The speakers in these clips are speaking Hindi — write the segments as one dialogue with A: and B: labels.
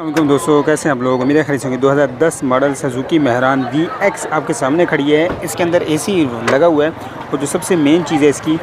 A: वालेकुम दोस्तों, कैसे हैं आप लोग। उम्मीद है खरीद होंगे। 2010 मॉडल सुजुकी मेहरान VX आपके सामने खड़ी है। इसके अंदर AC लगा हुआ है और जो सबसे मेन चीज़ है इसकी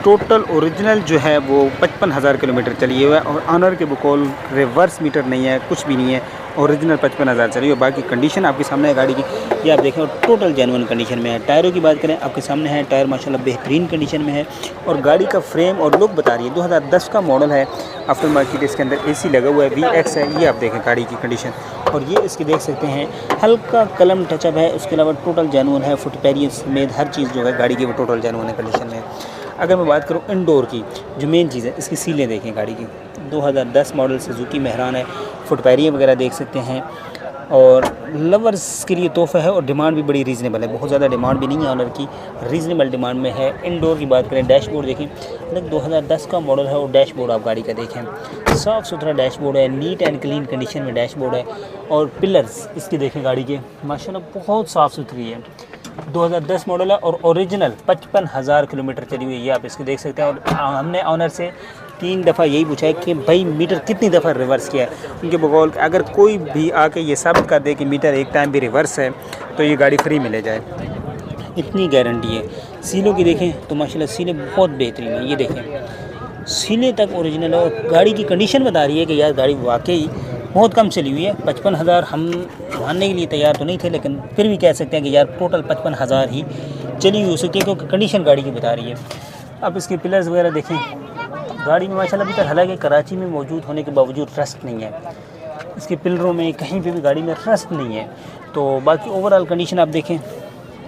A: टोटल ओरिजिनल जो है वो 55,000 किलोमीटर चली हुआ है और ऑनर के बकौल रिवर्स मीटर नहीं है, कुछ भी नहीं है। ओरिजिनल 55,000 चली हुई है। बाकी कंडीशन आपके सामने है गाड़ी की, ये आप देखें, और टोटल जेन्युइन कंडीशन में है। टायरों की बात करें आपके सामने है, टायर माशाल्लाह बेहतरीन कंडीशन में है और गाड़ी का फ्रेम और लुक बता रही है 2010 का मॉडल है। आफ्टर मार्केट इसके अंदर AC लगा हुआ है, VX है। ये आप देखें गाड़ी की कंडीशन, और ये इसकी देख सकते हैं हल्का कलम टचअप है। उसके अलावा टोटल जेन्युइन है, फुट पैरियन समेत हर चीज़ जो है गाड़ी की वो टोटल जेन्युइन है कंडीशन में। अगर मैं बात करूँ इंडोर की, जो मेन चीज़ है इसकी सीलें देखें गाड़ी की। 2010 मॉडल सुजुकी मेहरान है। फुट पैरियन वगैरह देख सकते हैं और लवर्स के लिए तोहफ़ा है और डिमांड भी बड़ी रीज़नेबल है। बहुत ज़्यादा डिमांड भी नहीं है ऑनर की, रीज़नेबल डिमांड में है। इंडोर की बात करें, डैशबोर्ड देखें, मतलब 2010 का मॉडल है और डैशबोर्ड आप गाड़ी का देखें, साफ़ सुथरा डैशबोर्ड है, नीट एंड क्लीन कंडीशन में डैशबोर्ड है। और पिलर्स इसके देखें गाड़ी के, माशाल्लाह बहुत साफ़ सुथरी है। 2010 मॉडल है और ओरिजिनल 55,000 किलोमीटर चली हुई है, ये आप इसको देख सकते हैं। और हमने ऑनर से 3 दफ़ा यही पूछा है कि भाई मीटर कितनी दफ़ा रिवर्स किया है। उनके बकौल अगर कोई भी आके ये साबित कर दे कि मीटर एक टाइम भी रिवर्स है तो ये गाड़ी फ्री में ले जाए, इतनी गारंटी है। सीलों की देखें तो माशाल्लाह सीलें बहुत बेहतरीन है, ये देखें सीलें तक ओरिजिनल है और गाड़ी की कंडीशन बता रही है कि यार गाड़ी वाकई बहुत कम चली हुई है। 55,000 हम मानने के लिए तैयार तो नहीं थे, लेकिन फिर भी कह सकते हैं कि यार टोटल 55,000 ही चली हुई हो सकती है क्योंकि कंडीशन गाड़ी की बता रही है। अब इसके पिलर्स वगैरह देखें गाड़ी में माशाल्लाह अभी तक, हालांकि कराची में मौजूद होने के बावजूद रस्ट नहीं है इसके पिलरों में, कहीं पे भी गाड़ी में रस्ट नहीं है। तो बाकी ओवरऑल कंडीशन आप देखें,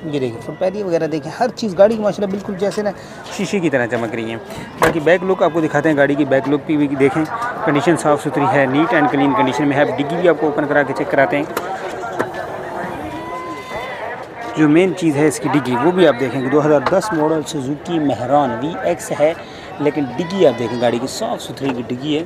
A: ये देखें फुट पैरियन वगैरह देखें, हर चीज़ गाड़ी की माशाल्लाह बिल्कुल जैसे ना शीशे की तरह चमक रही है। बाकी बैक लुक आपको दिखाते हैं, गाड़ी की बैक लुक भी देखें, कंडीशन साफ़ सुथरी है, नीट एंड क्लीन कंडीशन में है। डिग्गी भी आपको ओपन करा के चेक कराते हैं। जो मेन चीज़ है इसकी डिग्गी, वो भी आप देखेंगे 2010 मॉडल सुजुकी मेहरान VX है, लेकिन डिग्गी आप देखें गाड़ी की साफ़ सुथरी की डिग्गी है।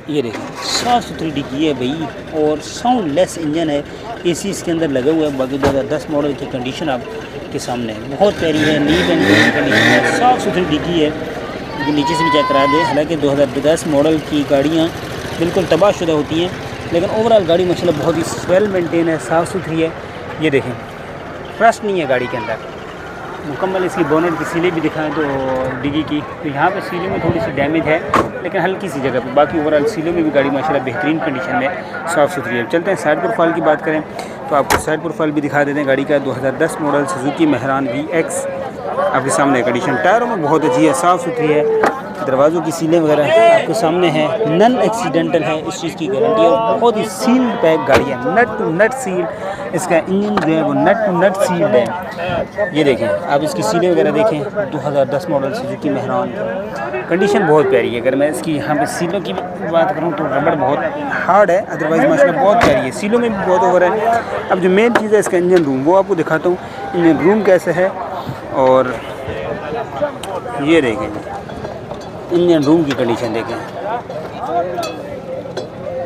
A: ये देखें साफ़ सुथरी डिग्गी है भाई, और साउंड लेस इंजन है। AC इसके अंदर लगा हुआ है। बाकी 2010 मॉडल की कंडीशन आपके सामने है, बहुत प्यारी है, नीट एंड क्लीन कंडीशन है, साफ़ सुथरी डिग्गी है। ये नीचे से भी चेक करा दें। हालांकि 2010 मॉडल की गाड़ियाँ बिल्कुल तबाहशुदा होती हैं, लेकिन ओवरऑल गाड़ी माशाल्लाह बहुत ही वेल मेंटेन है, साफ़ सुथरी है। ये देखें रस्ट नहीं है गाड़ी के अंदर। मुकम्मल इसकी बोनेट की सीलें भी दिखाएं तो डिग्गी की, तो यहाँ पे सीलों में थोड़ी सी डैमेज है लेकिन हल्की सी जगह पे। बाकी ओवरऑल सीलों में भी गाड़ी माशाल्लाह बेहतरीन कंडीशन में साफ़ सुथरी है। चलते हैं साइड प्रोफाइल की बात करें तो आपको साइड प्रोफाइल भी दिखा देते हैं गाड़ी का। 2010 मॉडल सुजुकी मेहरान VX आपके सामने कंडीशन, टायरों में बहुत अच्छी है, साफ़ सुथरी है। दरवाज़ों की सीलें वगैरह आपके सामने है, नन एक्सीडेंटल है, इस चीज़ की गारंटी है। और बहुत ही सील्ड पैक गाड़ी है, नट टू नट सील्ड। इसका इंजन जो है वो नट टू नट सील्ड है। ये देखें आप इसकी सीलें वगैरह देखें, 2010 मॉडल सुजुकी मेहरान कंडीशन बहुत प्यारी है। अगर मैं इसकी यहाँ पे सीलों की बात करूँ तो रबड़ बहुत हार्ड है, अदरवाइज़ माशाल्लाह बहुत प्यारी है, सीलों में भी बहुत ओवर है। अब जो मेन चीज़ है इसका इंजन रूम, वो आपको दिखाता हूँ इंजन रूम कैसे है। और ये देखें इंजन रूम की कंडीशन देखें,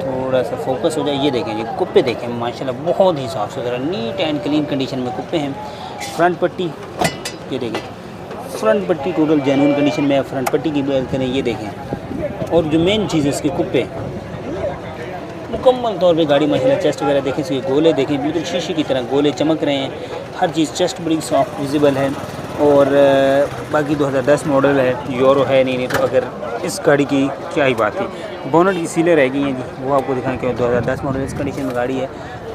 A: थोड़ा सा फोकस हो जाए। ये देखें ये कुप्पे देखें माशाल्लाह बहुत ही साफ़ सुथरा नीट एंड क्लीन कंडीशन में कुप्पे हैं। फ्रंट पट्टी ये देखें, फ्रंट पट्टी टोटल जेन्युइन कंडीशन में है। फ्रंट पट्टी की बात करें, ये देखें। और जो मेन चीज़ है इसके कुप्पे मुकम्मल तौर पे गाड़ी माशाल्लाह चेस्ट वगैरह देखें, इसके गोले देखें बिल्कुल शीशे की तरह गोले चमक रहे हैं, हर चीज़ चेस्ट बड़ी सॉफ्ट विजिबल है। और बाकी 2010 मॉडल है, यूरो है नहीं तो अगर इस गाड़ी की क्या ही बात थी। बोनट की सीलें रह गई हैं जी, वो आपको दिखाएं कि 2010 मॉडल इस कंडीशन में गाड़ी है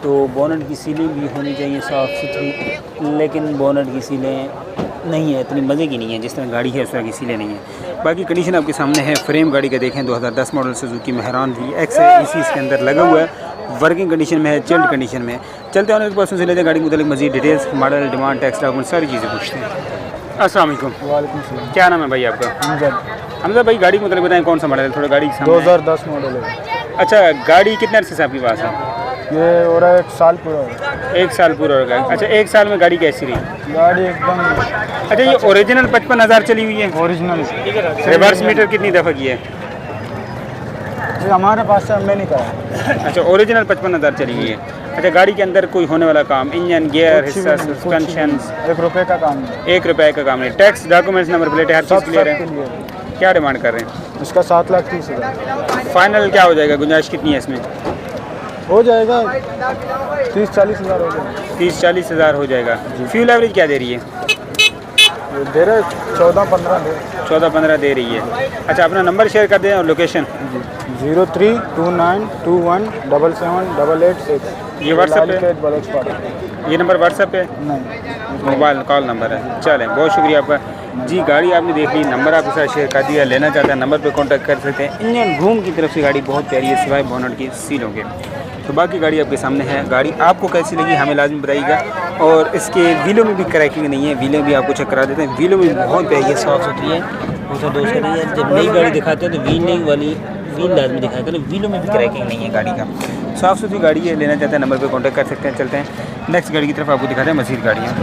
A: तो बोनट की सीलें भी होनी चाहिए साफ़ सुथरी, लेकिन बोनट की सीलें नहीं है, इतनी मज़े की नहीं है जिस तरह गाड़ी है उस तरह की सीलें नहीं है। बाकी कंडीशन आपके सामने है। फ्रेम गाड़ी का देखें 2010 मॉडल सुजुकी मेहरान VX है, AC इसके अंदर लगा हुआ है, वर्किंग कंडीशन में है, चिल्ड कंडीशन में है। चलते हैं एक पर्सन से लेते हैं गाड़ी के मुताबिक मज़ीद details, model, demand, tax, document सारी चीज़ें पूछते हैं। अस्सलाम वालेकुम।
B: वालेकुम सलाम।
A: क्या नाम है भाई आपका? हमजा भाई गाड़ी के मतलब बताएं कौन सा मॉडल है, थोड़ा गाड़ी की
B: 2010 मॉडल है।
A: अच्छा गाड़ी कितने अरसे से आपके पास है?
B: ये हो रहा है 1 साल पूरा हो रहा है।
A: 1 साल पूरा हो गया। अच्छा 1 साल में गाड़ी कैसी रही?
B: गाड़ी एकदम
A: अच्छा ये ओरिजिनल 55,000 चली हुई है,
B: ओरिजिनल
A: रिवर्स मीटर कितनी दफ़ा की है?
B: ये हमारे पास से हमने नहीं करा।
A: अच्छा ओरिजिनल 55,000 चली हुई है। अच्छा गाड़ी के अंदर कोई होने वाला काम, इंजन, गियर, हिस्सा, सस्पेंशन,
B: 1 रुपये का काम है।
A: 1 रुपये का काम नहीं। टैक्स, डॉक्यूमेंट्स, नंबर प्लेट हर चीज़ क्लियर है। क्या डिमांड कर रहे हैं?
B: इसका 7,30,000।
A: फाइनल क्या हो जाएगा, गुंजाइश कितनी है इसमें?
B: हो जाएगा 30-40 हज़ार हो जाएगा।
A: 30-40 हज़ार हो जाएगा। फ्यूल एवरेज क्या दे रही है?
B: ये दे रहे 14-15 दे।
A: 14-15 दे रही है। अच्छा, अपना नंबर शेयर कर दें और लोकेशन।
B: 032921778886।
A: ये व्हाट्सएप पे?
B: बलोचपाड़ा।
A: ये नंबर व्हाट्सएप पे?
B: नहीं।
A: मोबाइल कॉल नंबर है। चलें, बहुत शुक्रिया आपका जी। गाड़ी आपने देख ली, नंबर आपके साथ शेयर कर दिया। लेना चाहते हैं नंबर पे कांटेक्ट कर सकते हैं। इंडियन घूम की तरफ से गाड़ी बहुत प्यारी है, सिवाय बोनट की सीलों के। तो बाकी गाड़ी आपके सामने है। गाड़ी आपको कैसी लगी हमें लाजमी बताइएगा। और इसके व्हीलों में भी क्रैकिंग नहीं है, व्हीलें भी आपको चेक करा देते हैं। व्हीलों में भी बहुत प्यारी है, साफ़ सुथरी है। दूसरा दोस्त कह रही है जब नई गाड़ी दिखाते हैं तो व्हीलिंग वाली व्हील लाजमी दिखाया करें। व्हीलों में भी क्रैकिंग नहीं है गाड़ी का, साफ़ सुथरी गाड़ी है। लेना चाहते हैं नंबर पर कॉन्टैक्ट कर सकते हैं। चलते हैं नेक्स्ट गाड़ी की तरफ, आपको दिखाते हैं मज़ीद गाड़ियाँ।